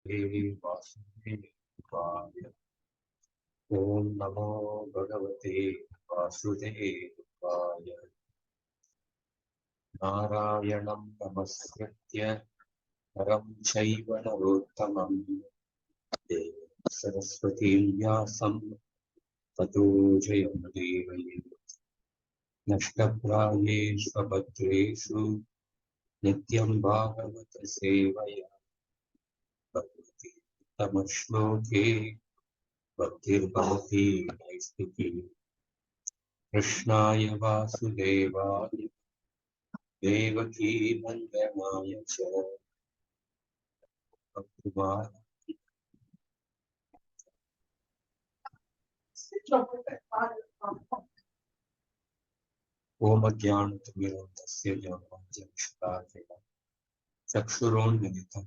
वासुदेवाय। ओम नमो भगवते वासुदेवाय। नारायणं नमस्कृत्य नरं चैव नरोत्तमं देवीं सरस्वतीं व्यासं ततो जयमुदीरये। नष्टप्रायेषु भद्रेषु नित्यं भागवत सेवया भगवती उत्तमश्लोके भक्तिर्भवति नैष्टिकी। कृष्णाय वासुदेवाय देवकी नन्दनाय च भक्तिमान् ओम ज्ञानतिमिरन्दस्य ज्ञानाञ्जनशलाकया चक्षुरोन्मिलितं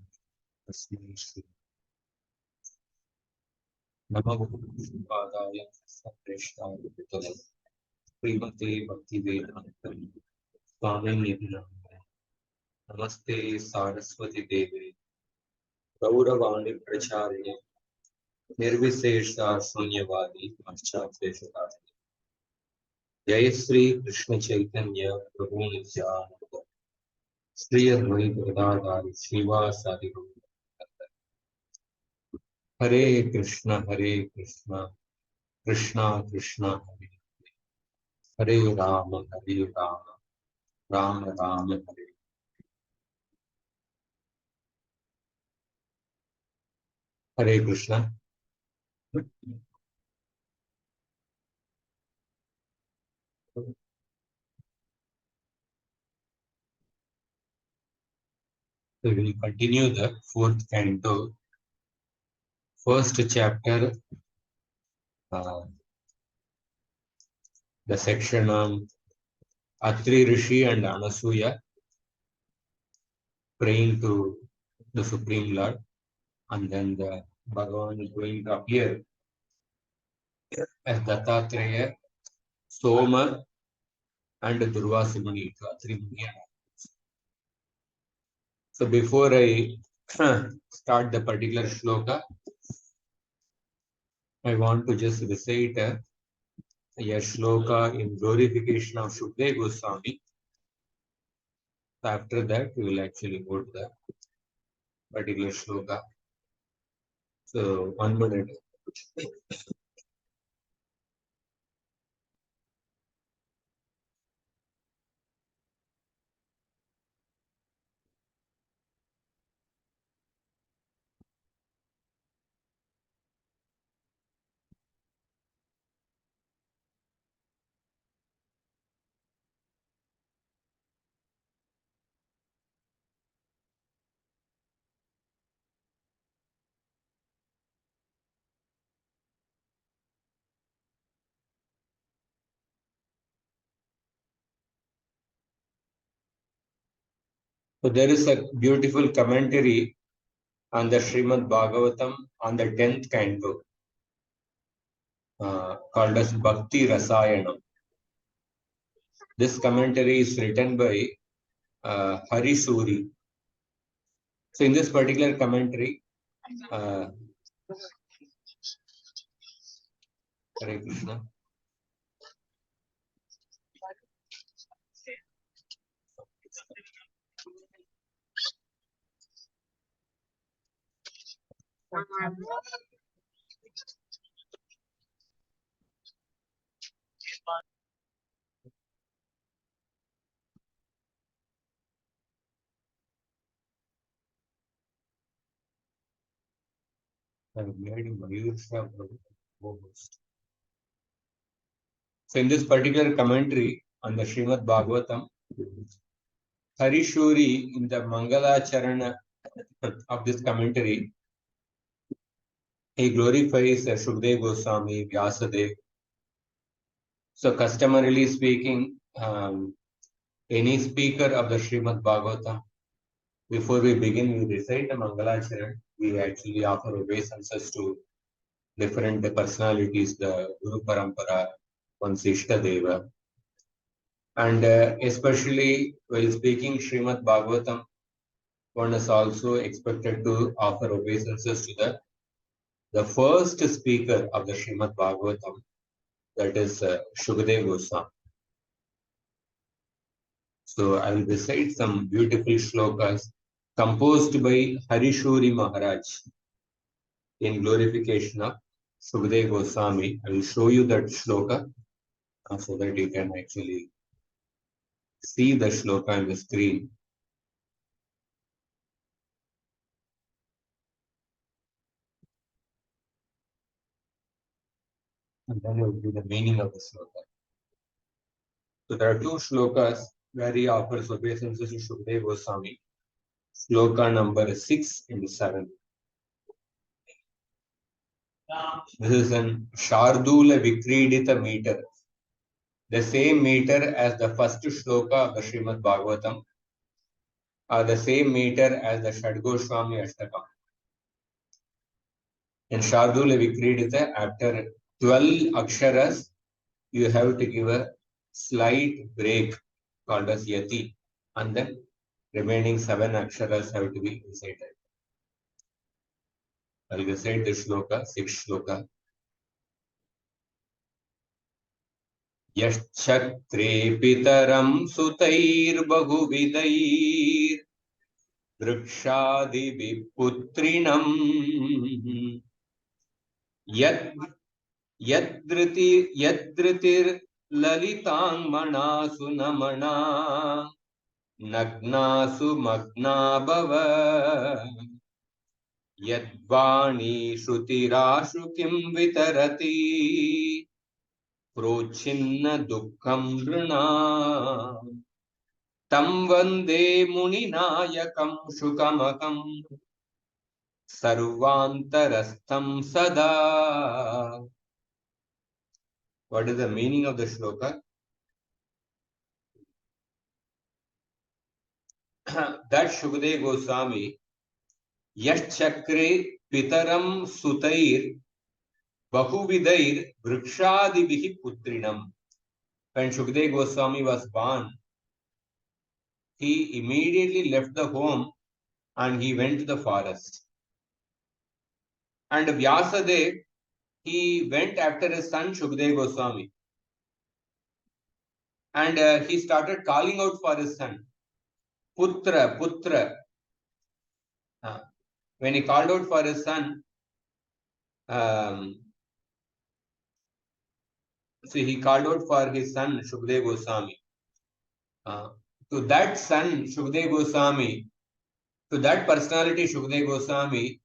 तस्मै श्री नमः पादाय सप्रेष्ठाय भूतले श्रीमते भक्तिवेदान्त स्वामिनिधि नमः। नमस्ते सारस्वती देवे गौरवाणी प्रचारिणे निर्विशेषा शून्यवादी पाश्चात्यदेशतारिणे। जय श्री कृष्ण चैतन्य प्रभु नित्यानंद श्री अद्वैत गदाधर श्रीवासादि गौर। हरे कृष्ण कृष्ण कृष्ण हरे हरे राम राम राम हरे। हरे Krishna. We will continue the fourth canto, first chapter, the section on Atri Rishi and Anasuya praying to the Supreme Lord, and then the Bhagavan is going to appear as Dattatreya, Soma, and Durvasa Muni to Atri Muni. So before I start the particular shloka, I want to just recite a shloka in glorification of Shukdev Goswami. After that, we will actually go to the particular shloka. So 1 minute. So there is a beautiful commentary on the Srimad Bhagavatam on the 10th canto, called as Bhakti Rasayanam. This commentary is written by Hari Suri. So in this particular commentary, Hare Krishna. So in this particular commentary on the Srimad Bhagavatam, Hari Shuri in the Mangalacharana of this commentary, he glorifies Shukdev Goswami, Vyasadeva. So customarily speaking, any speaker of the Srimad Bhagavatam, before we begin, we recite the Mangalacharan. We actually offer obeisances to different personalities, the Guru Parampara, one's Ishtadeva. And especially while speaking Srimad Bhagavatam, one is also expected to offer obeisances to the first speaker of the Srimad Bhagavatam, that is Shukadeva Goswami. So I will recite some beautiful shlokas composed by Harishuri Maharaj in glorification of Shukadeva Goswami. I will show you that shloka so that you can actually see the shloka on the screen. And then it will be the meaning of the shloka. So there are two shlokas where he offers obeisances to Shukadeva Goswami. Shloka number 6 and 7. This is an Shardula Vikridita meter. The same meter as the first shloka of the Srimad Bhagavatam, or the same meter as the Shadgoswami Ashtakam. In Shardula Vikridita, after 12 aksharas, you have to give a slight break called as yati, and then remaining 7 aksharas have to be recited. I will recite the shloka, 6th shloka. यश्चक्रे पितरं सुतैर्बहुविधैर् वृक्षादिभिः पुत्रिणम् यद्धृतिर्ललिताङ्मणासु नमणा नग्नासु मग्ना भव यद्वाणी श्रुतिराशु किं वितरति प्रोच्छिन्न दुःखं नृणाम् तं वन्दे मुनिनायकं शुकमकं सर्वान्तरस्थं सदा. What is the meaning of the shloka? That Shukadeva Goswami, Yash-chakre pitaram sutair bahuvidair vrikshadibihi putrinam. When Shukadeva Goswami was born, he immediately left the home and he went to the forest. And Vyasadeva, he went after his son Shukadeva Goswami. And he started calling out for his son. Putra, Putra. When he called out for his son, so he called out for his son Shukadeva Goswami. To that son Shukadeva Goswami, to that personality Shukadeva Goswami,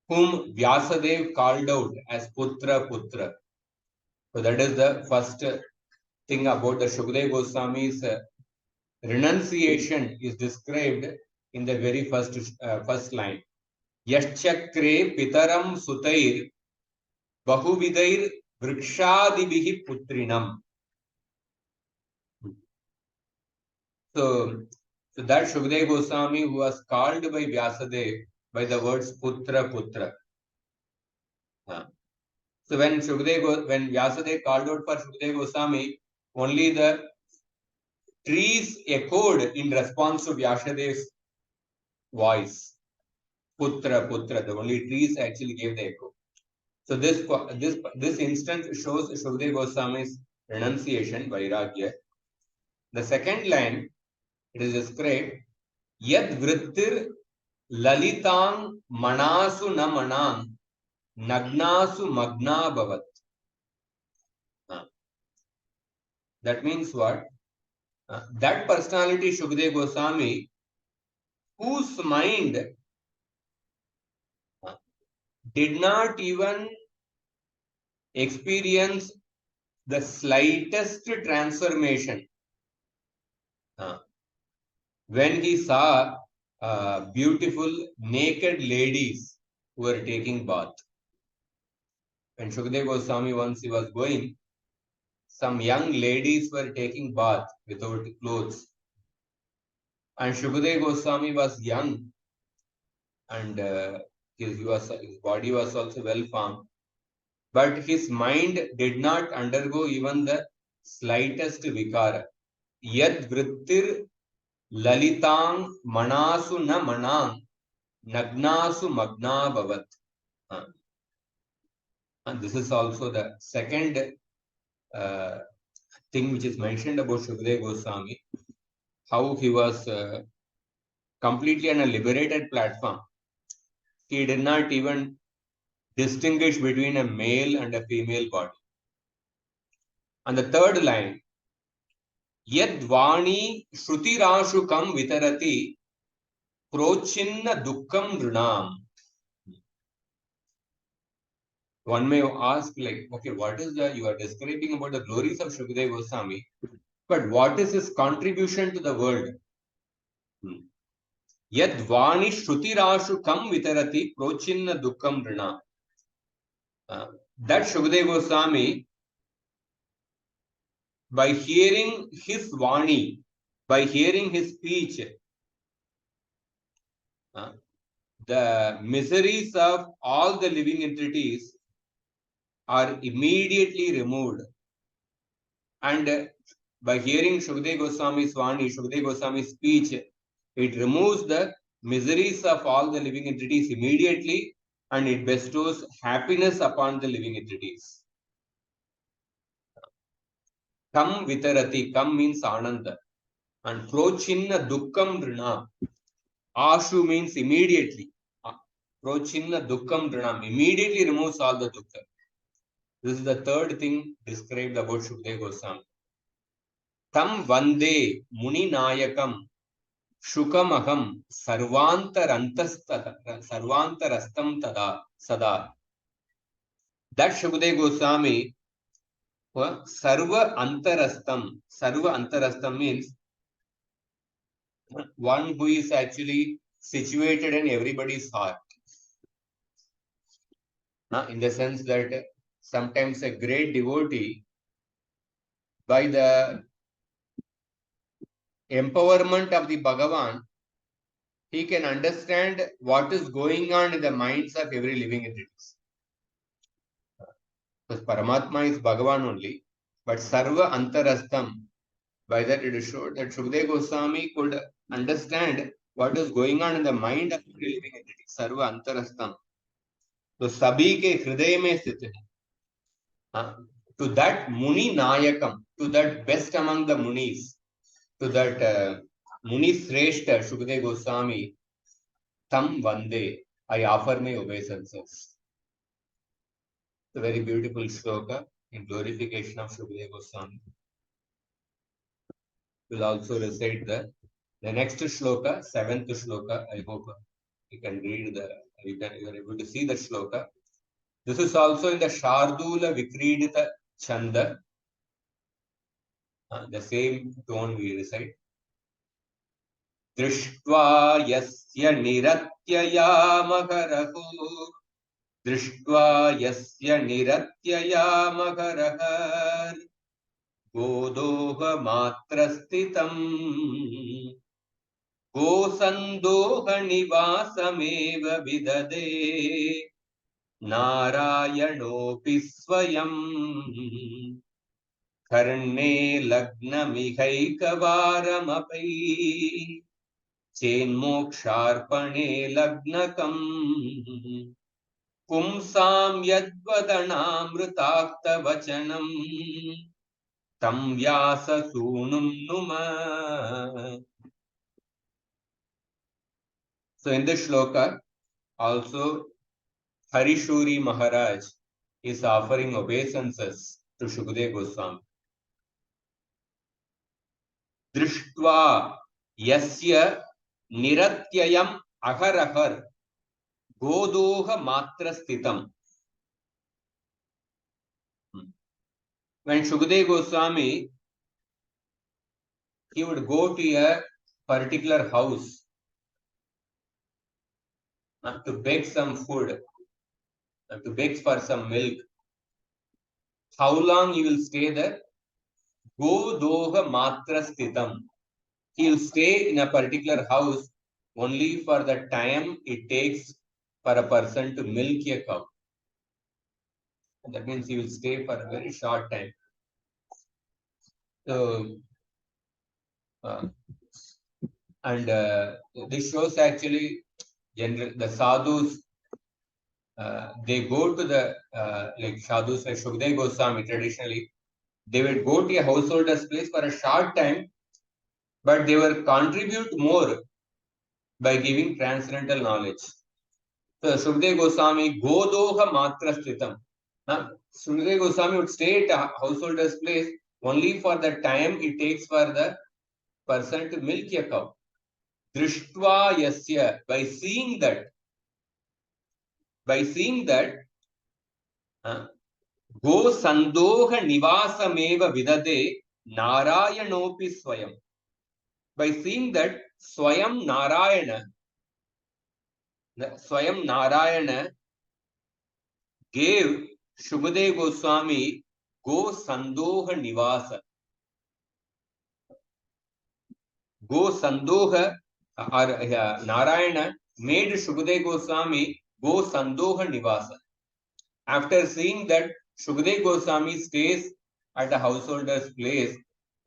whom Vyasadeva called out as Putra, Putra. So that is the first thing about the Shukadeva Goswami's renunciation is described in the very first line. Yaschakre pitaram sutair bahuvidair vrikshadibihi putrinam. So that Shukadeva Goswami who was called by Vyasadeva by the words Putra, Putra. So when Vyasadeva called out for Shukadeva Goswami, only the trees echoed in response to Vyasadeva's voice. Putra, Putra. The only trees actually gave the echo. So this instance shows Shukadeva Goswami's renunciation, Vairagya. The second line, it is described, Yad vrittir lalitang manasu na manang nagnasu magna bhavat. That means what? That personality, Shukadeva Goswami, whose mind did not even experience the slightest transformation when he saw beautiful naked ladies who were taking bath. When Shukadeva Goswami once he was going, some young ladies were taking bath without clothes. And Shukadeva Goswami was young and his body was also well formed. But his mind did not undergo even the slightest vikara. Yad vrittir Lalitang manasu na manang nagnasu magna bhavat. And this is also the second thing which is mentioned about Shukadeva Goswami, how he was completely on a liberated platform. He did not even distinguish between a male and a female body. And the third line, Yadvani Shrutirashukam Vitarati Prochinna Dukkam Drinam. One may ask, like, okay, what is the, you are describing about the glories of Shukadeva Goswami, but what is his contribution to the world? Yadvani Shrutirashukam Vitarati Prochinna Dukkam Drinam. That Shukadeva Goswami, by hearing his Vani, by hearing his speech, the miseries of all the living entities are immediately removed. And by hearing Shukadeva Goswami's Vani, Shukadeva Goswami's speech, it removes the miseries of all the living entities immediately, and it bestows happiness upon the living entities. Kam vitarati, kam means ananda, and prochinna dukkam drina. Ashu means immediately. Prochinna dukkam drinam, immediately removes all the dukkha. This is the third thing described about Shukadeva Goswami. Tam vande muni nayakam shukamaham sarvantarastam tada sada. That Shukadeva Goswami, sarva antarastam means one who is actually situated in everybody's heart. In the sense that sometimes a great devotee, by the empowerment of the Bhagavan, he can understand what is going on in the minds of every living entity. Because Paramatma is Bhagavan only, but Sarva Antarastam, by that it is showed that Shukadeva Goswami could understand what is going on in the mind of every living entity. Sarva Antarastam. So Sabhi ke Hriday mein sthit hai. To that Muni Nayakam, to that best among the Munis, to that Muni Shrestha Shukadeva Goswami, Tam Vande, I offer my obeisances. It's a very beautiful shloka in glorification of Shukadeva Goswami. We'll also recite the next shloka, seventh shloka. I hope you can read you are able to see the shloka. This is also in the Shardula Vikridita Chanda. The same tone we recite. Drishtva yasya niratyaya magaraho. Drishtva yasya niratyaya magarahar. Godoha matrastitam. Gosandoha nivasameva vidade. Narayanopi swayam. Karne lagnamihaikavaramapai. Chenmoksharpane lagnakam. Pumsam yadvadanamrutakta vachanam. Tam vyasa sunum numa. So in this shloka, also Harishuri Maharaj is offering obeisances to Shukadeva Goswami. Drishtva yasya niratyayam aharahar godoha matra sthitam. When Shukadeva Goswami, he would go to a particular house to beg some food, to beg for some milk. How long he will stay there? Godoha matra sthitam. He will stay in a particular house only for the time it takes for a person to milk a cow. That means he will stay for a very short time. So, And this shows actually the sadhus, they go to the like sadhus like Shukdev Goswami traditionally, they would go to a householder's place for a short time, but they will contribute more by giving transcendental knowledge. So Shukdev Goswami, Godoha Matra Sthitam. Shukdev Goswami would stay at a householder's place only for the time it takes for the person to milk a cow. Drishtva Yasya, by seeing that, Go Sandoha Nivasameva Vidade Narayanopi Swayam. By seeing that Swayam Narayana gave Shukdev Goswami Go Sandoha Nivasa. Go Sandoha or Narayana made Shukdev Goswami Go Sandoha Nivasa. After seeing that Shukdev Goswami stays at a householder's place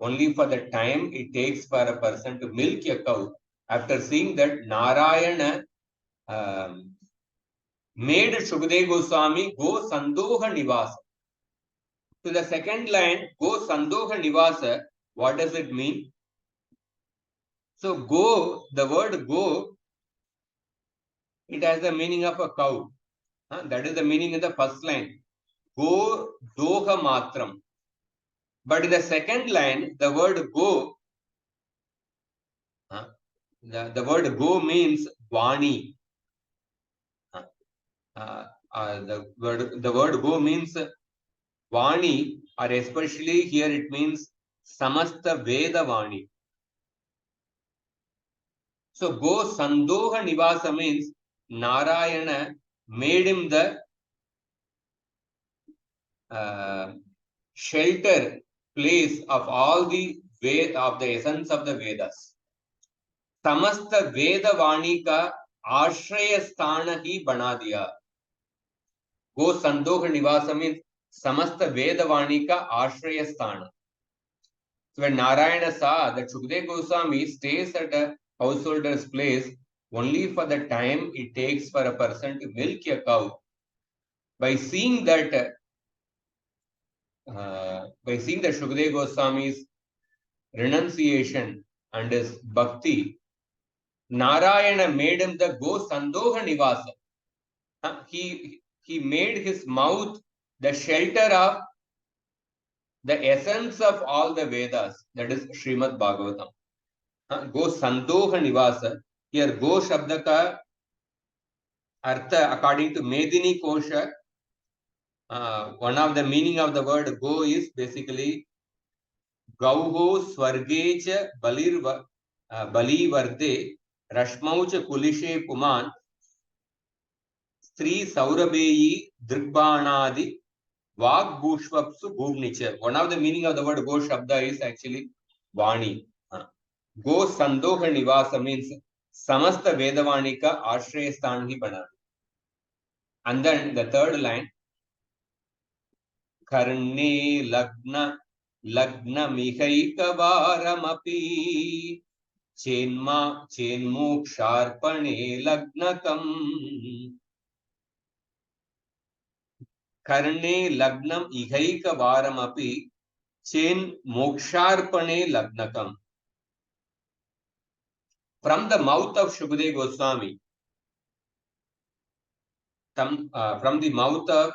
only for the time it takes for a person to milk a cow, after seeing that Narayana made Shukdev Goswami Go Sandoha Nivasa. So the second line, Go Sandoha Nivasa, what does it mean? So go, the word go, it has the meaning of a cow. That is the meaning in the first line. Go doha matram. But in the second line, the word go, the word go means vani. The word go means vani, or especially here it means samasta veda vani. So go sandoha nivasa means Narayana made him the shelter place of all the essence of the Vedas. Samasta Veda Vani ka Ashraya Sthana hi bana diya. Go Sandoha Nivasa means Samasta Veda Vani ka Ashraya Sthana. So when Narayana saw that Shukdev Goswami stays at a householder's place only for the time it takes for a person to milk a cow, by seeing that Shukdev Goswami's renunciation and his bhakti, Narayana made him the Go Sandoha Nivasa. He made his mouth the shelter of the essence of all the Vedas, that is Srimad Bhagavatam. Go Sandoha Nivasa. Here Go Shabda ka artha according to Medini Kosha, one of the meaning of the word go is basically Gauho Swargecha Bali Varde Rashmaucha Kulishe Puman Sri Saurabeyi Drigbhanadi Vag Bhushvapsu Bhuvnicha. One of the meaning of the word Go Shabda is actually Vani. Go Sandoha Nivasa means Samasta Vedavani ka Ashraya Sthan hi bana. And then the third line, Karne Lagna Mihaika Varamapi Chenmoksharpane Lagnakam. Karne Lagnam Ihaika Varamapi Chen Moksharpane Lagnakam. From the mouth of Shukdev Goswami, from the mouth of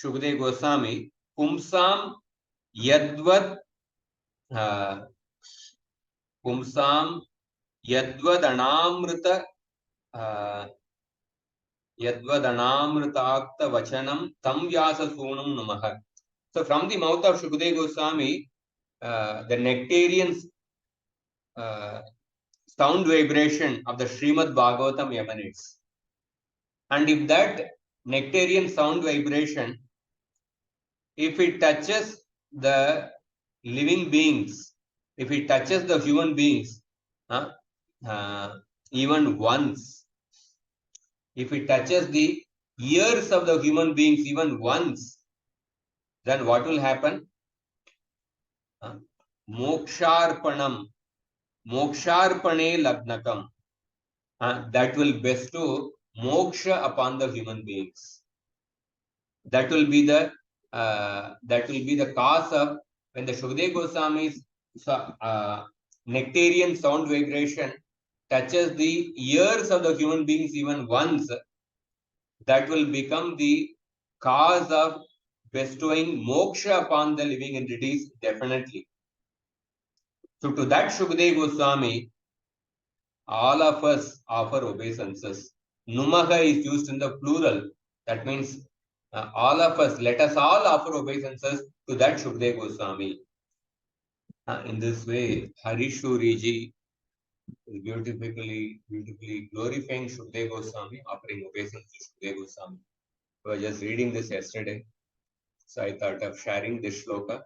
Shukdev Goswami, Pumsam Yadvad Anamrita Vachanam Tam Vyasa Sunam Namaha. So from the mouth of Shukdev Goswami, the nectarian sound vibration of the Srimad Bhagavatam emanates. And if that nectarian sound vibration, if it touches the living beings, if it touches the human beings, even once, if it touches the ears of the human beings even once, then what will happen? Moksharpanam. moksharpane lagnakam. That will bestow moksha upon the human beings. That will be the cause of when the Shukdev Goswami's nectarian sound vibration touches the ears of the human beings even once, that will become the cause of bestowing moksha upon the living entities, definitely. So to that Shukdev Goswami, all of us offer obeisances. Numaha is used in the plural. That means all of us, let us all offer obeisances to that Shukdev Goswami. In this way, Harishuri ji is beautifully glorifying Shukdev Goswami, offering obeisances to Shukdev Goswami. I was just reading this yesterday, so I thought of sharing this shloka.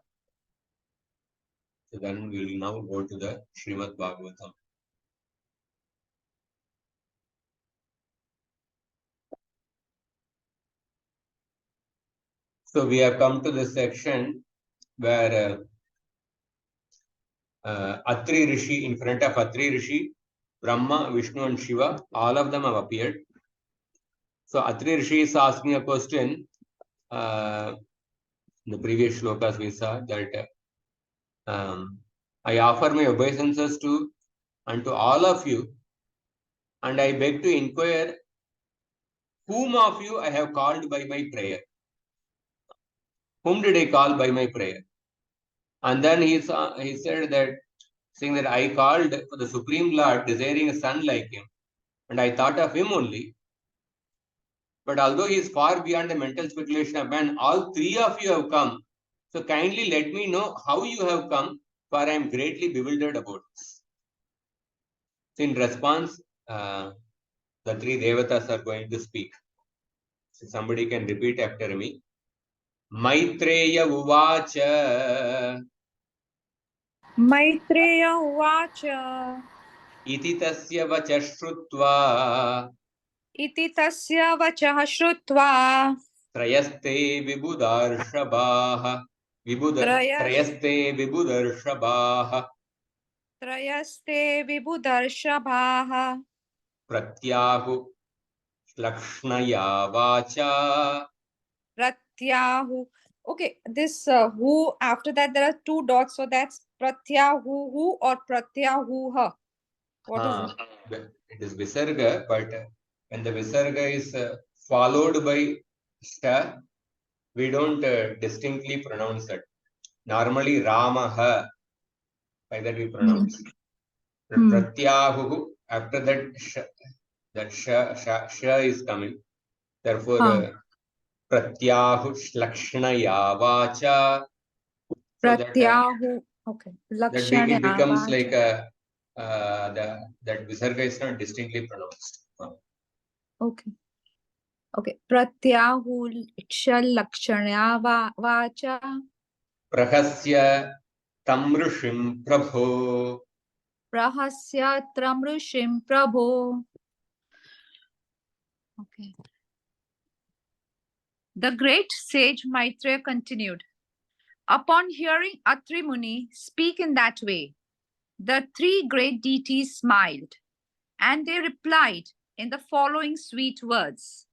So then we will now go to the Srimad Bhagavatam. So we have come to the section where Atri Rishi, in front of Atri Rishi, Brahma, Vishnu and Shiva, all of them have appeared. So Atri Rishi is asking a question. In the previous shlokas we saw that I offer my obeisances to unto all of you, and I beg to inquire whom of you I have called by my prayer. Whom did I call by my prayer? And then he said that, saying that I called for the Supreme Lord, desiring a son like him, and I thought of him only. But although he is far beyond the mental speculation of man, all three of you have come. So kindly let me know how you have come, for I am greatly bewildered about this. So in response, the three devatas are going to speak. So somebody can repeat after me. Maitreya uvacha. Maitreya uvacha. Iti tasya vacha shrutva. Iti tasya vachah shrutva. Trayaste vibudarshabah. Trayaste vibudarshabah. Trayaste vibudarshabah. Pratyahu Lakshnaya vacha. Pratyahu. Okay, this who, after that there are two dots, so that's Pratyahu or Pratyahuha. What is it? It is Visarga, but when the Visarga is followed by Sta, we don't distinctly pronounce it. Normally Ramaha, like that we pronounce. Pratyahu, after that sha is coming. Therefore, Pratyahu Lakshnaya vacha. So Pratyahu. Okay. that it becomes like a that Visarga is not distinctly pronounced. Okay. Okay. Pratyahu Lakshanya vacha. Prahasya tamrushim prabho. Prahasya tramrushim prabho. Okay. The great sage Maitreya continued. Upon hearing Atri Muni speak in that way, the three great deities smiled, and they replied in the following sweet words.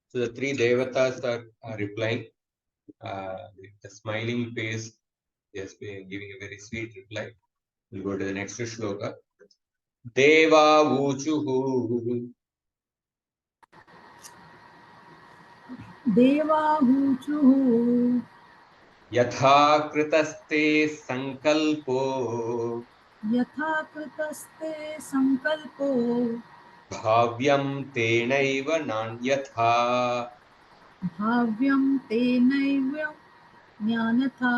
So the three devatas are replying. The smiling face, yes, giving a very sweet reply. We'll go to the next shloka. Deva Vuchuhu. Deva Vuchuhu. Yatha kritaste sankalpo. Yatha kritaste sankalpo. Bhavyam tenaiva nanyatha. Bhavyam tenaiva jnanatha.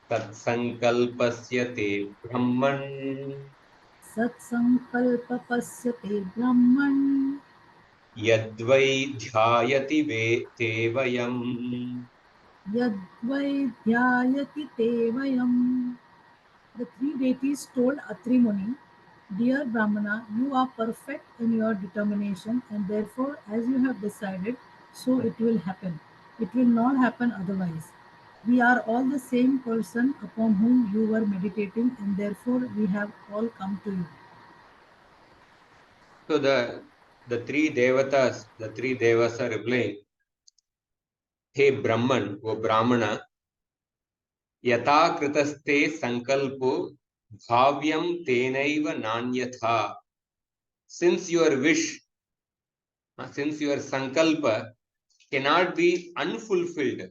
Tatsankalpasya te brahman. Satsankalpa pasyate brahman. Yadvai dhyayati te vayam. Yadvai dhyayati te vayam. The three deities told Atri Muni, Dear Brahmana, you are perfect in your determination, and therefore, as you have decided, so it will happen. It will not happen otherwise. We are all the same person upon whom you were meditating, and therefore we have all come to you. So the three devatas, the three devas are replying, "Hey Brahman, O Brahmana, yata kritaste sankalpo bhavyam tenaiva nanyatha." Since your wish, since your sankalpa cannot be unfulfilled,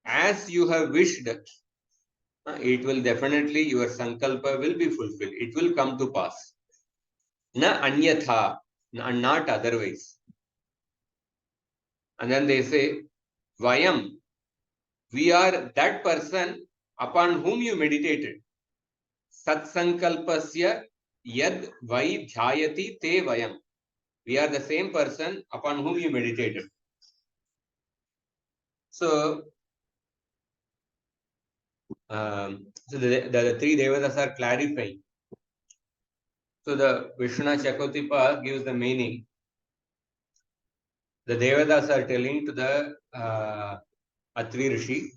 as you have wished, it will definitely, your sankalpa will be fulfilled. It will come to pass. Na anyatha, not otherwise. And then they say, Vayam, we are that person upon whom you meditated. Satsankalpasya yad vai dhyayati te vayam. We are the same person upon whom you meditated. So, the three devatas are clarifying. So the Vishwanath Chakravarti gives the meaning. The devatas are telling to the Atri Rishi,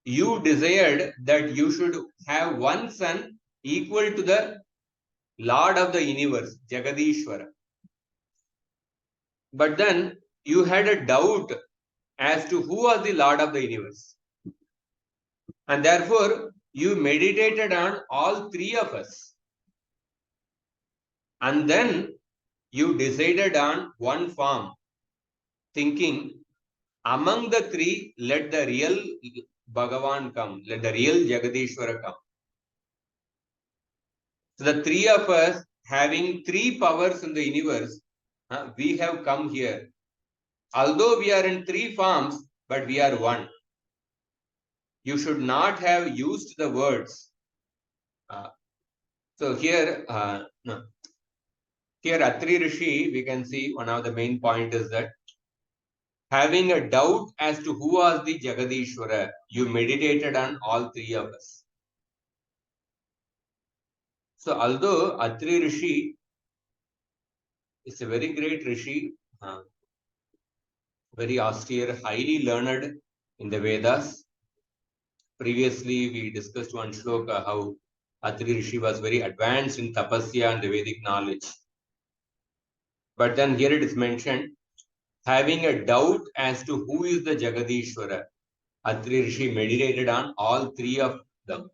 you desired that you should have one son equal to the Lord of the universe, Jagadishwara. But then you had a doubt as to who was the Lord of the universe. And therefore, you meditated on all three of us. And then you decided on one form, thinking, among the three, let the real Bhagavan come, let the real Jagadishwara come. So the three of us, having three powers in the universe, we have come here. Although we are in three forms, but we are one. You should not have used the words. So here, no. Here Atri Rishi, we can see one of the main point is that having a doubt as to who was the Jagadishwara, you meditated on all three of us. So although Atri Rishi is a very great Rishi, very austere, highly learned in the Vedas. Previously, we discussed one shloka how Atri Rishi was very advanced in tapasya and the Vedic knowledge. But then here it is mentioned, having a doubt as to who is the Jagadishwara, Atri Rishi meditated on all three of them.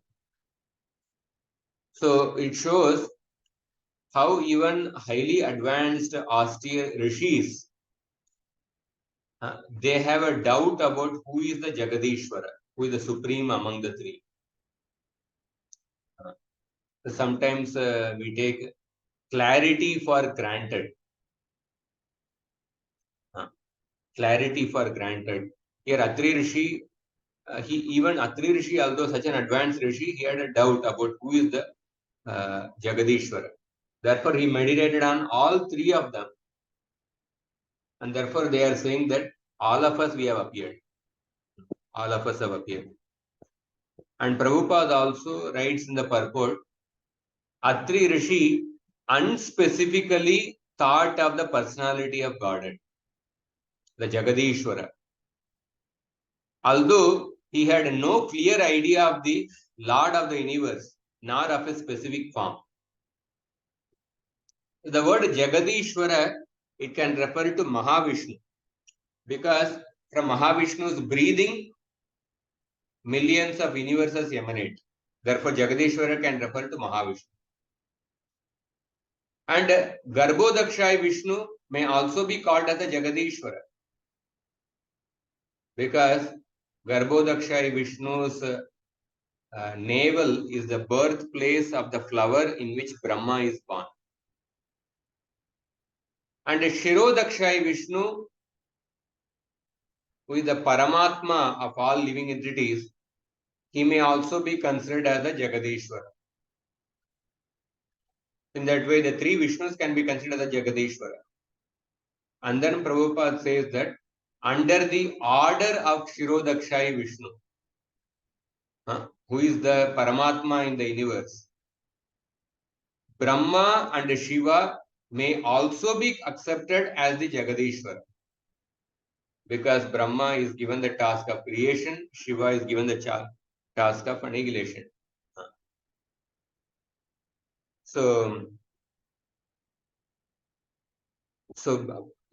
So it shows how even highly advanced austere rishis, they have a doubt about who is the Jagadishwara, who is the supreme among the three. Sometimes we take clarity for granted. Clarity for granted. Here Atri Rishi, Atri Rishi, although such an advanced Rishi, he had a doubt about who is the Jagadishwara. Therefore, he meditated on all three of them. And therefore, they are saying that all of us, we have appeared. All of us have appeared. And Prabhupada also writes in the purport, Atri Rishi unspecifically thought of the personality of Godhead, the Jagadishwara. Although he had no clear idea of the Lord of the universe, nor of a specific form. The word Jagadishwara, it can refer to Mahavishnu, because from Mahavishnu's breathing, millions of universes emanate. Therefore, Jagadishwara can refer to Mahavishnu. And Garbhodakshai Vishnu may also be called as a Jagadishwara, because Garbhodakshai Vishnu's navel is the birthplace of the flower in which Brahma is born. And Shirodakshai Vishnu, who is the Paramatma of all living entities, he may also be considered as a Jagadishwara. In that way, the three Vishnus can be considered as a Jagadishwara. And then Prabhupada says that under the order of Shirodakshai Vishnu, who is the Paramatma in the universe, Brahma and Shiva may also be accepted as the Jagadishwara. because Brahma is given the task of creation, Shiva is given the task of annihilation. So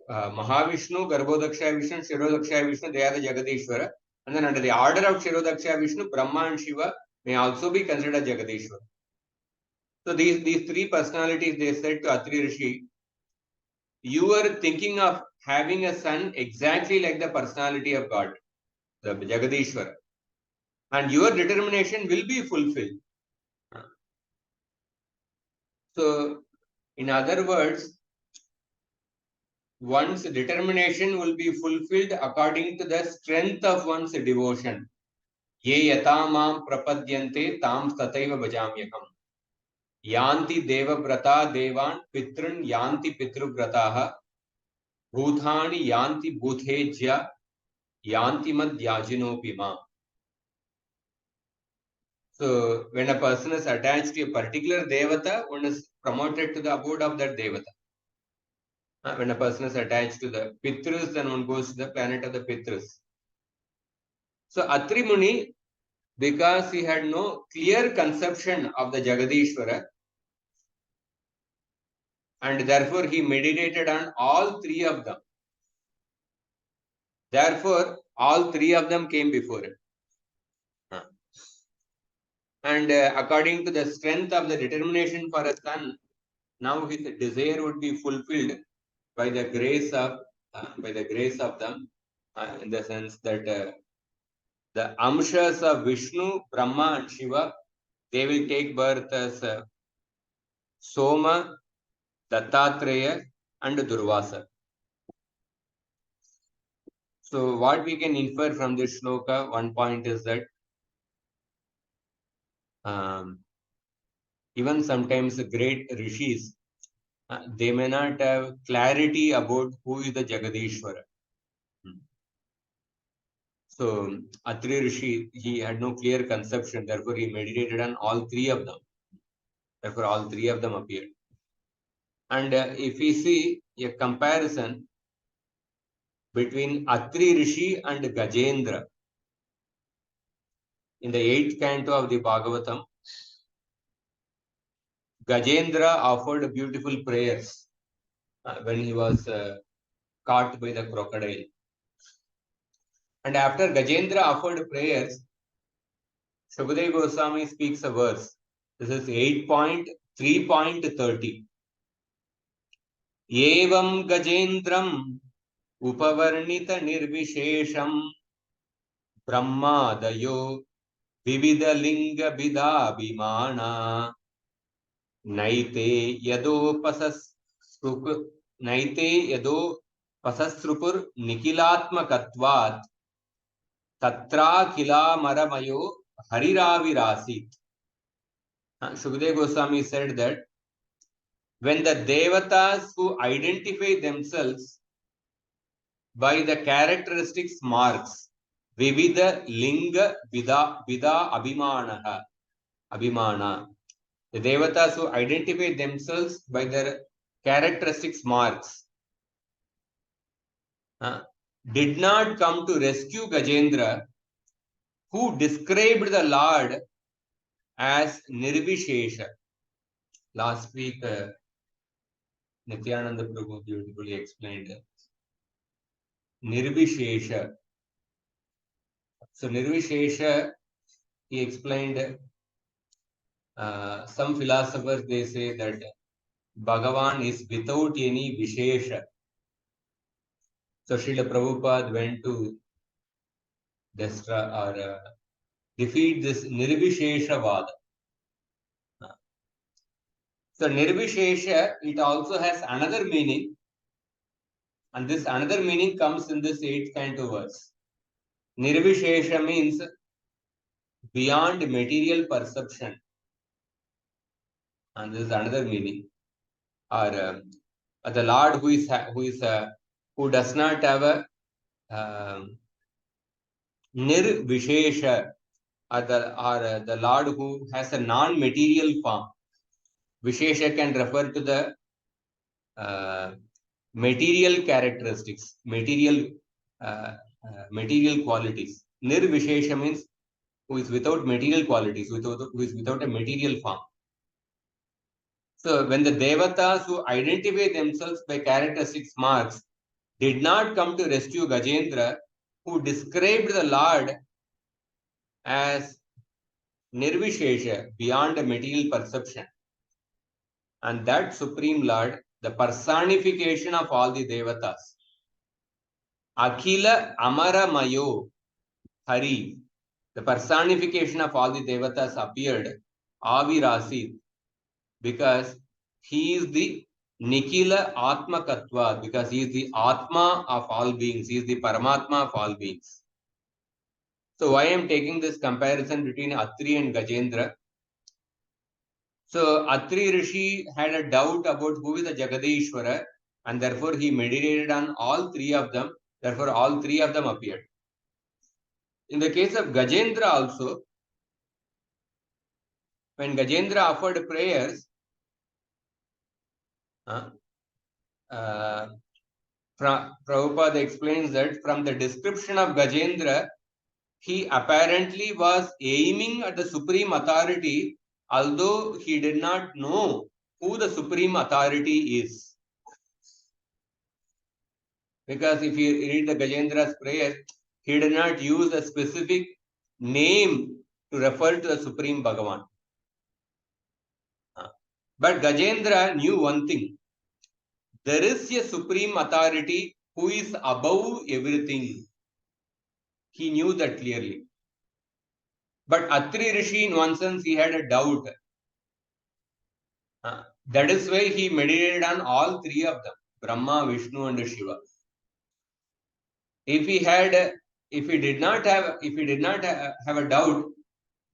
Mahavishnu, Garbhodakshaya Vishnu, Shirodakshaya Vishnu, they are the Jagadishwara. And then under the order of Shirodakshaya Vishnu, Brahma and Shiva may also be considered Jagadishwara. So these three personalities, they said to Atri Rishi, you are thinking of having a son exactly like the personality of God, the Jagadishwara. And your determination will be fulfilled. So, in other words, one's determination will be fulfilled according to the strength of one's devotion. Ye yatamam prapadyante tam tataiva bhajamyakam. Yanti devabrata devan pitrun yanti pitrubrataha. Bhutani yanti bhuthejya yanti madhyajinopima. So, when a person is attached to a particular devata, one is promoted to the abode of that devata. When a person is attached to the Pitrus, then one goes to the planet of the Pitrus. So Atri Muni, because he had no clear conception of the Jagadishwara, and therefore he meditated on all three of them. Therefore, all three of them came before him. And according to the strength of the determination for a son, now his desire would be fulfilled by the grace of them, in the sense that the amshas of Vishnu, Brahma and Shiva, they will take birth as Soma, Dattatreya and Durvasa. So what we can infer from this shloka, one point is that even sometimes great rishis, they may not have clarity about who is the Jagadishwara. So Atri Rishi, he had no clear conception, therefore he meditated on all three of them. Therefore all three of them appeared. And if we see a comparison between Atri Rishi and Gajendra, in the 8th canto of the Bhagavatam, Gajendra offered beautiful prayers when he was caught by the crocodile. And after Gajendra offered prayers, Shukadeva Goswami speaks a verse. This is 8.3.30. Evam Gajendram Upavarnita Nirvishesham Brahmadayo Vividha Linga Bidabhimana Naite Yado Pasasrupur Nikilatmakatvat Tatra Kilamaramayo Hariravirasi. Shukadeva Goswami said that when the devatas who identify themselves by the characteristics marks, Vividha Linga Vida Abhimana, the devatas who identify themselves by their characteristics marks, did not come to rescue Gajendra, who described the Lord as Nirvishesha. Last week, Nityananda Prabhu beautifully explained Nirvishesha. So Nirvishesha, he explained, some philosophers, they say that Bhagavan is without any Vishesha. So Srila Prabhupada went to destroy or defeat this Nirvishesha Vada. So Nirvishesha, it also has another meaning, and this another meaning comes in this 8th canto verse. Nirvishesha means beyond material perception, and this is another meaning. Or the Lord who does not have a Nirvishesha, or the Lord who has a non-material form. Vishesha can refer to the material characteristics, material material qualities. Nirvishesha means who is without material qualities, who is without a material form. So when the devatas who identify themselves by characteristic marks did not come to rescue Gajendra, who described the Lord as Nirvishesha, beyond a material perception, and that Supreme Lord, the personification of all the devatas, Akhila Amara Mayo Hari, the personification of all the devatas appeared, Avirasit, because he is the Nikila Atmakatva, because he is the Atma of all beings, he is the Paramatma of all beings. So why I am taking this comparison between Atri and Gajendra? So Atri Rishi had a doubt about who is the Jagadishwara, and therefore he meditated on all three of them. Therefore, all three of them appeared. In the case of Gajendra also, when Gajendra offered prayers, Prabhupada explains that from the description of Gajendra, he apparently was aiming at the supreme authority, although he did not know who the supreme authority is. Because if you read the Gajendra's prayer, he did not use a specific name to refer to the Supreme Bhagavan. But Gajendra knew one thing. There is a supreme authority who is above everything. He knew that clearly. But Atri Rishi, in one sense, he had a doubt. That is why he meditated on all three of them, Brahma, Vishnu, and Shiva. If he did not have a doubt,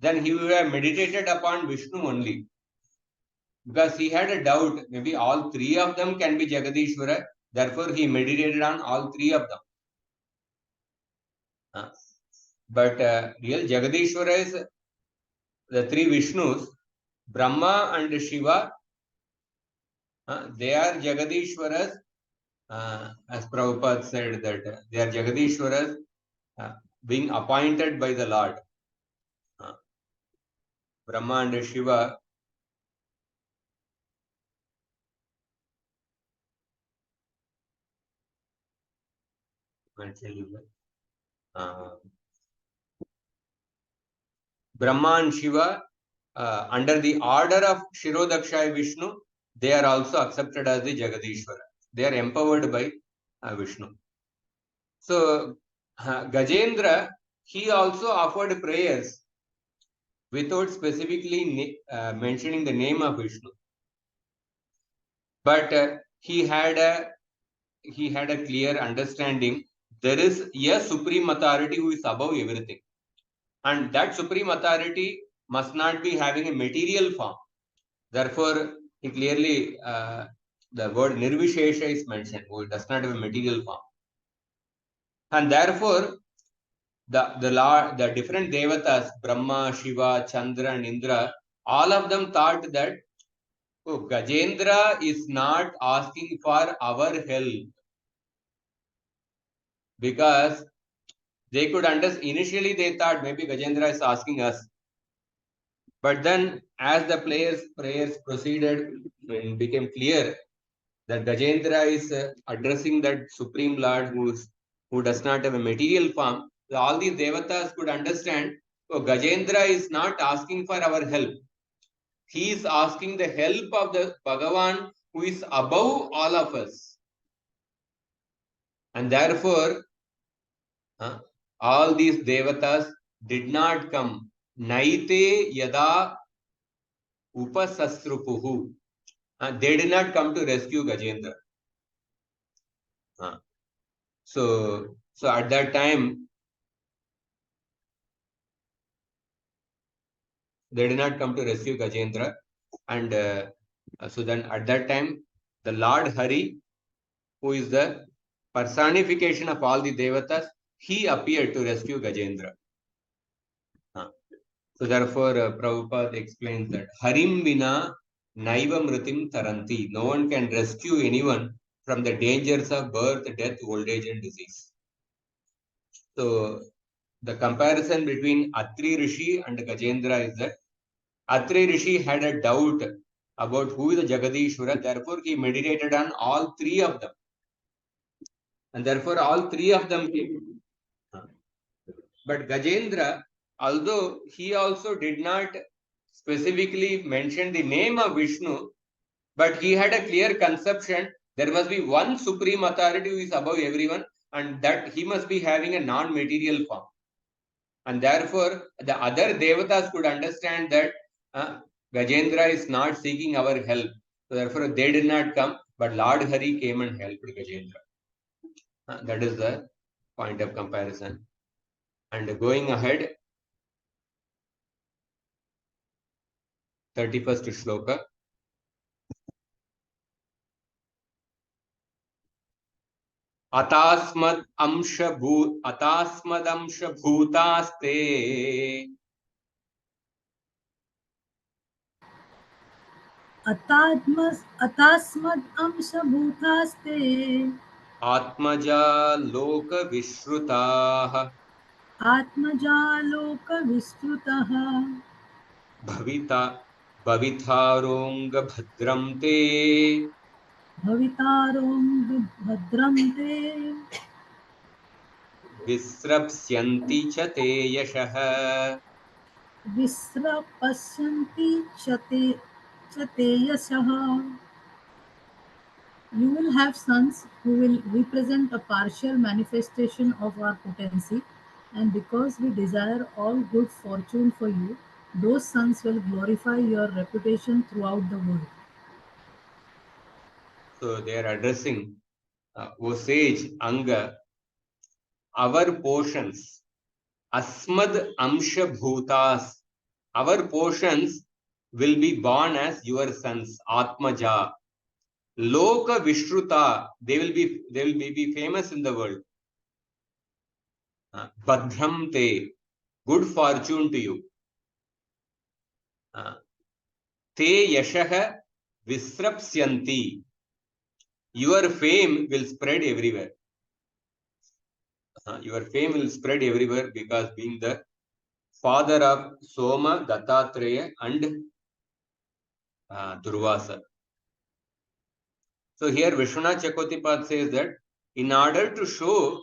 then he would have meditated upon Vishnu only. Because he had a doubt, maybe all three of them can be Jagadishwara, therefore he meditated on all three of them. But real Jagadishwara is the three Vishnus, Brahma and Shiva. They are Jagadishwaras, as Prabhupada said that they are Jagadishwaras being appointed by the Lord. Brahma and Shiva. Brahma and Shiva, under the order of Shirodakshaya Vishnu, they are also accepted as the Jagadishwara. They are empowered by Vishnu. So, Gajendra, he also offered prayers without specifically mentioning the name of Vishnu. But he had a clear understanding. There is a supreme authority who is above everything. And that supreme authority must not be having a material form. Therefore, he clearly, the word Nirvishesha is mentioned, who does not have a material form. And therefore, the different devatas, Brahma, Shiva, Chandra, and Indra, all of them thought that Gajendra is not asking for our help. Because they could understand, initially they thought maybe Gajendra is asking us. But then as the prayers proceeded, it became clear that Gajendra is addressing that Supreme Lord who does not have a material form. So all these devatas could understand, so Gajendra is not asking for our help. He is asking the help of the Bhagavan who is above all of us. And therefore, all these devatas did not come. Naite yada upasasrupuhu. They did not come to rescue Gajendra. So at that time, they did not come to rescue Gajendra. And so then at that time, the Lord Hari, who is the personification of all the devatas, he appeared to rescue Gajendra. So therefore, Prabhupada explains that Harim Vina Naiva Mritim Taranti. No one can rescue anyone from the dangers of birth, death, old age, and disease. So the comparison between Atri Rishi and Gajendra is that Atri Rishi had a doubt about who is the Jagadishwara, therefore he meditated on all three of them. And therefore all three of them came. But Gajendra, although he also did not specifically mention the name of Vishnu, but he had a clear conception there must be one supreme authority who is above everyone, and that he must be having a non-material form. And therefore, the other devatas could understand that Gajendra is not seeking our help. So therefore, they did not come, but Lord Hari came and helped Gajendra. That is the point of comparison. And going ahead, 31st shloka. अतास्मदंश भूतास्ते अतास्मद् अंशभूतास्ते आत्मजा लोक विश्रुताः आत्मजालोकविस्तृतः भवितारोंग भद्रं ते भवितारों भद्रं ते विस्रप्स्यन्ति च ते यशः. विस्रपस्यन्ति च ते यशः. You will have sons who will represent a partial manifestation of our potency, and because we desire all good fortune for you, those sons will glorify your reputation throughout the world. So they are addressing, O sage Anga, our portions, Asmad Amsha Bhutas, our portions will be born as your sons, Atmaja. Loka Vishruta, they will be famous in the world. Badhram te, good fortune to you. Te yashaha visrapsyanti, your fame will spread everywhere. Your fame will spread everywhere because being the father of Soma, Dattatreya and Durvasa. So here Vishwanath Chakotipat says that in order to show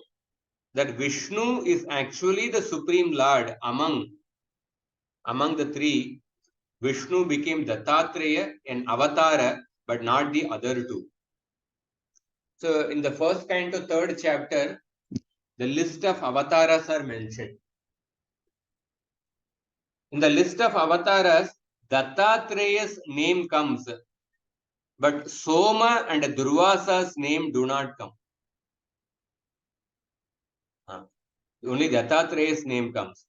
that Vishnu is actually the supreme lord among the three, Vishnu became Dattatreya and Avatara, but not the other two. So in the first canto, third chapter, the list of avatars are mentioned. In the list of avatars, Dattatreya's name comes, but Soma and Durvasa's name do not come. Only Dattatreya's name comes.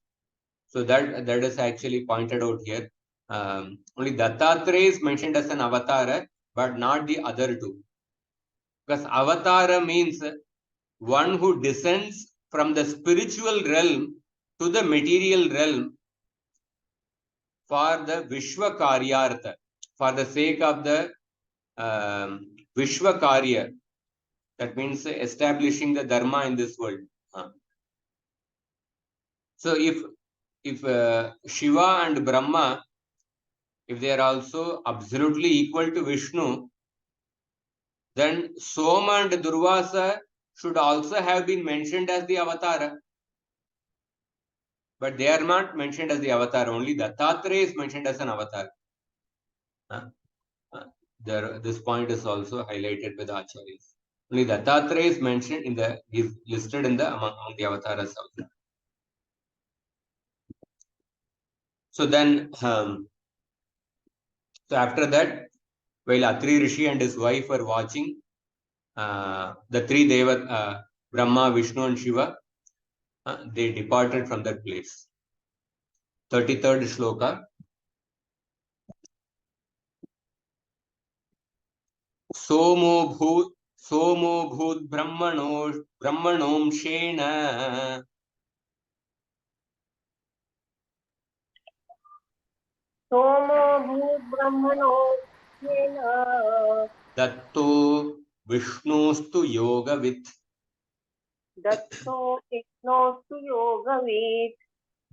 So that is actually pointed out here. Only Dattatreya is mentioned as an avatar, but not the other two. Because avatara means one who descends from the spiritual realm to the material realm for the Vishwa Karyartha, for the sake of the Vishwa Karya. That means establishing the Dharma in this world. So if Shiva and Brahma, if they are also absolutely equal to Vishnu, then Soma and Durvasa should also have been mentioned as the avatara. But they are not mentioned as the avatar. Only Dattatreya is mentioned as an avatar. This point is also highlighted by the Acharyas. Only Dattatreya is mentioned is listed in among the avatars also. So then, so after that, while Atri Rishi and his wife were watching, the three Deva, Brahma, Vishnu and Shiva, they departed from that place. 33rd shloka. Somo bhut brahmanomshena सोमो भूद्ब्रह्मणो येन Datto Vishnustu Yogavid. Datto Ignostu Yogavid.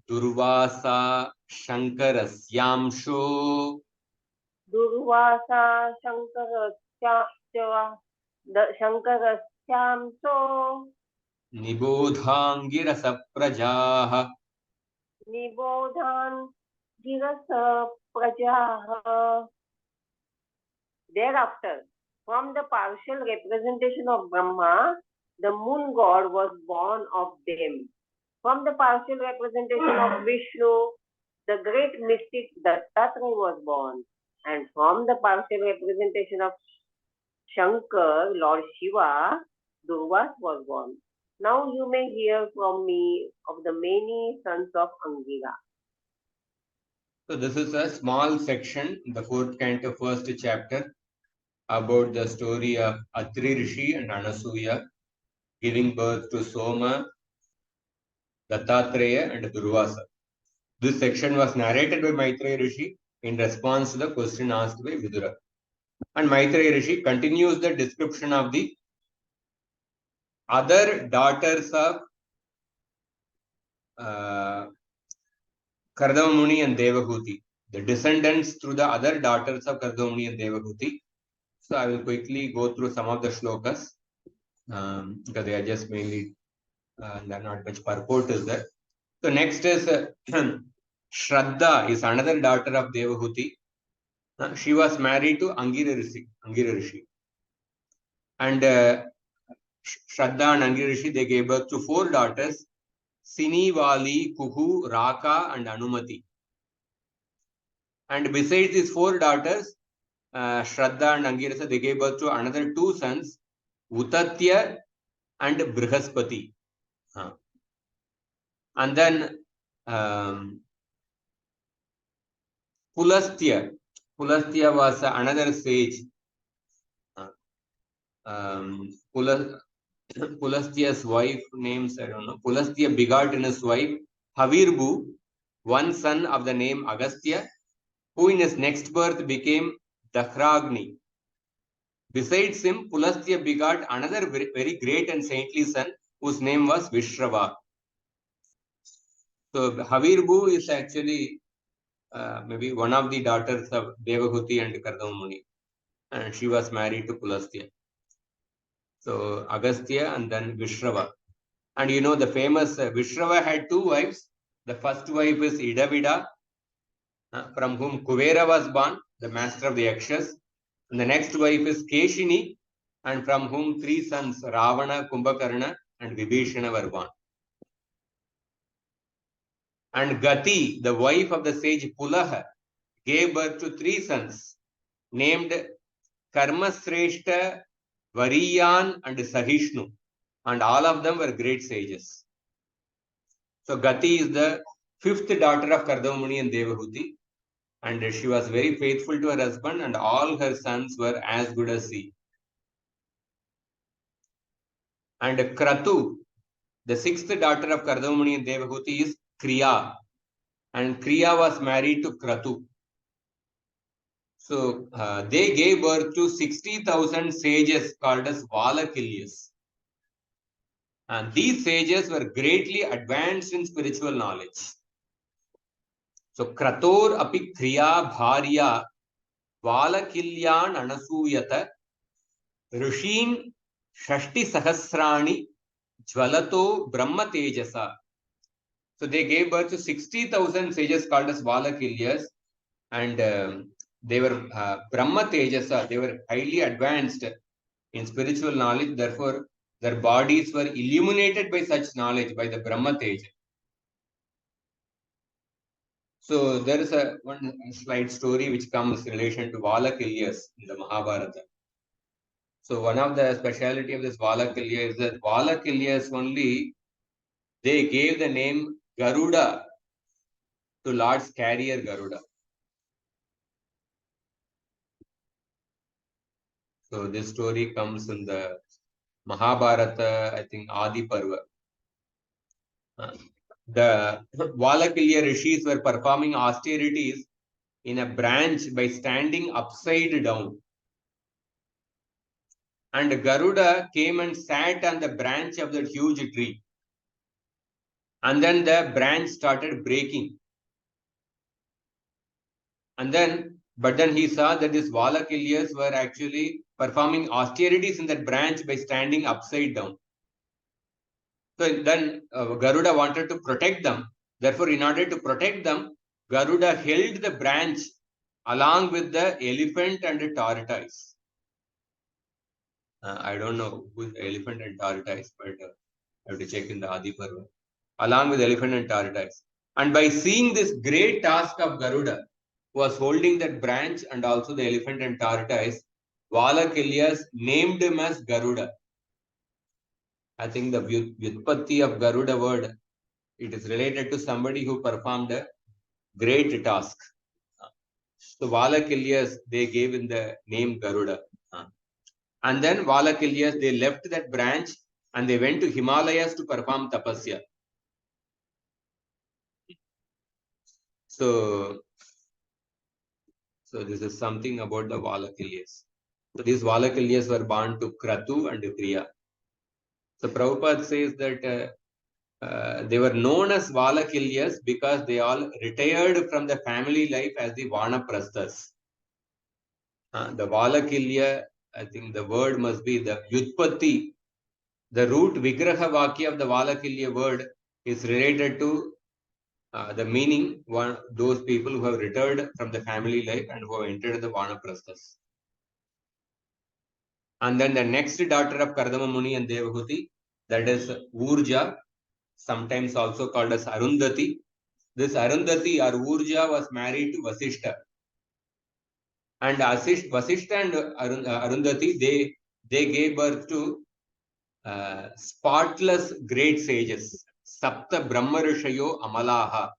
Durvasa Shankarasyamsho Durvasa Shankarasyamso Nibodhangirasa Prajaha. Nibodhan Girasa Prajaha. Thereafter, from the partial representation of Brahma, the moon god was born of them. From the partial representation of Vishnu, the great mystic Dattatreya was born. And from the partial representation of Shankar, Lord Shiva, Durvas was born. Now you may hear from me of the many sons of Angira. So this is a small section in the 4th canto, 1st chapter, about the story of Atri Rishi and Anasuya giving birth to Soma, Dattatreya and Durvasa. This section was narrated by Maitreya Rishi in response to the question asked by Vidura. And Maitreya Rishi continues the description of the other daughters of Kardama Muni and Devahuti, the descendants through the other daughters of Kardama Muni and Devahuti. So I will quickly go through some of the shlokas because they are just mainly, there are not much purport is there. So next is Shraddha is another daughter of Devahuti. She was married to Angira Rishi. And Shraddha and Angira Rishi, they gave birth to 4 daughters, Sinivali, Kuhu, Raka and Anumati. And besides these 4 daughters, Shraddha and Angirasa, they gave birth to another 2 sons, Utatya and Brihaspati. And then Pulastya. Pulastya was another sage. Pulastya's wife names, I don't know. Pulastya begot in his wife Havirbu, one son of the name Agastya, who in his next birth became Dakhragni. Besides him, Pulastya begot another very great and saintly son whose name was Vishrava. So Havirbu is actually maybe one of the daughters of Devahuti and Kardama Muni, and she was married to Pulastya. So Agastya and then Vishrava. And you know the famous Vishrava had 2 wives. The first wife is Idavida, from whom Kuvera was born, the master of the Yakshas. And the next wife is Keshini, and from whom 3 sons, Ravana, Kumbhakarna and Vibhishana were born. And Gati, the wife of the sage Pulaha, gave birth to 3 sons named Karmasreshta, Variyan and Sahishnu, and all of them were great sages. So Gati is the 5th daughter of Kardama Muni and Devahuti, and she was very faithful to her husband, and all her sons were as good as she. And Kratu, the 6th daughter of Kardama Muni and Devahuti, is Kriya, and Kriya was married to Kratu. So they gave birth to 60,000 sages called as Valakilyas. And these sages were greatly advanced in spiritual knowledge. So Krator api Kriya Bharya Valakilyan Anasuyata Rishin Shashti Sahasrani Jwalato Brahma Tejasa. So they gave birth to 60,000 sages called as Valakilyas, and they were Brahma Tejasa. They were highly advanced in spiritual knowledge. Therefore, their bodies were illuminated by such knowledge, by the Brahma Teja. So there is one slight story which comes in relation to Valakilyas in the Mahabharata. So one of the speciality of this Valakilya is that Valakilyas only, they gave the name Garuda to Lord's carrier Garuda. So this story comes in the Mahabharata, I think Adi Parva. The Valakilya rishis were performing austerities in a branch by standing upside down. And Garuda came and sat on the branch of that huge tree. And then the branch started breaking. And then, but then he saw that these Valakilyas were actually performing austerities in that branch by standing upside down. So then Garuda wanted to protect them. Therefore, in order to protect them, Garuda held the branch along with the elephant and the tortoise. I don't know who is the elephant and tortoise, but I have to check in the Adi Parva. Along with elephant and tortoise. And by seeing this great task of Garuda, who was holding that branch and also the elephant and tortoise, Valakilyas named him as Garuda. I think the Vyutpatti of Garuda word, it is related to somebody who performed a great task. So Valakilyas, they gave in the name Garuda. And then Valakilyas, they left that branch and they went to Himalayas to perform tapasya. So this is something about the Valakilyas. So these Valakilyas were born to Kratu and Priya. So Prabhupada says that they were known as Valakilyas because they all retired from the family life as the Vanaprasthas. The Valakilya, I think the word must be the Vyutpatti. The root Vigraha Vakya of the Valakilya word is related to the meaning, those people who have retired from the family life and who have entered the Vanaprasthas. And then the next daughter of Kardama Muni and Devahuti, that is Urja, sometimes also called as Arundhati. This Arundhati or Urja was married to Vasishtha. And Vasishtha and Arundhati, they gave birth to spotless great sages. Sapta Brahma Rishayo Amalaha.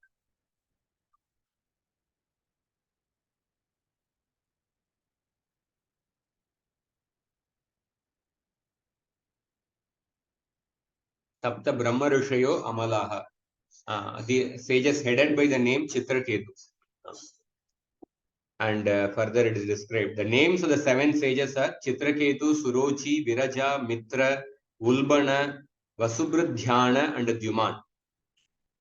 Sapta Brahma Rishayo Amalaha. The sages headed by the name Chitraketu. And further it is described. The names of the 7 sages are Chitraketu, Surochi, Viraja, Mitra, Ulbana, Vasubradhyana, and Dyuman.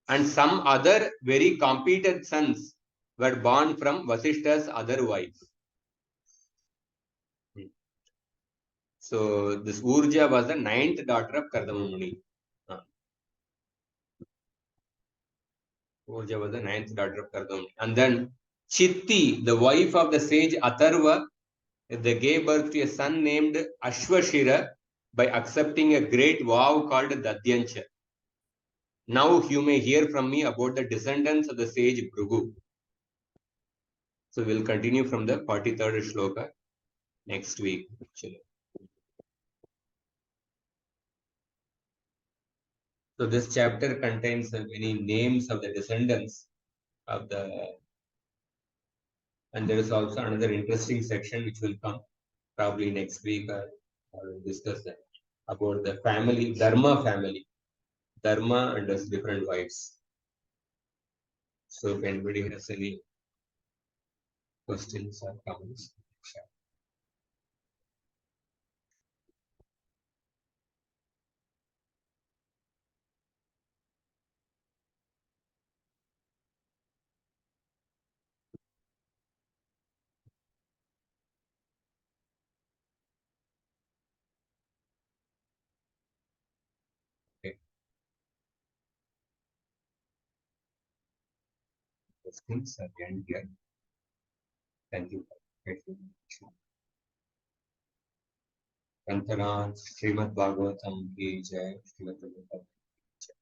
And some other very competent sons were born from Vasishta's other wife. So this Urja was the 9th daughter of Kardama Muni. Urja was the 9th daughter of Kardama Muni. And then Chitti, the wife of the sage Atharva, they gave birth to a son named Ashwashira by accepting a great vow called Dadyancha. Now you may hear from me about the descendants of the sage Bhrigu. So we'll continue from the 43rd shloka next week. Actually. So this chapter contains many names of the descendants of the, and there is also another interesting section which will come probably next week. I will discuss that about the family, Dharma family, Dharma and its different wives. So if anybody has any questions or comments. Okay. Questions at the end here. Thank you. Kantaran, Srimad Bhagavatam ki jai, Srimad Bhagavatam ki jai.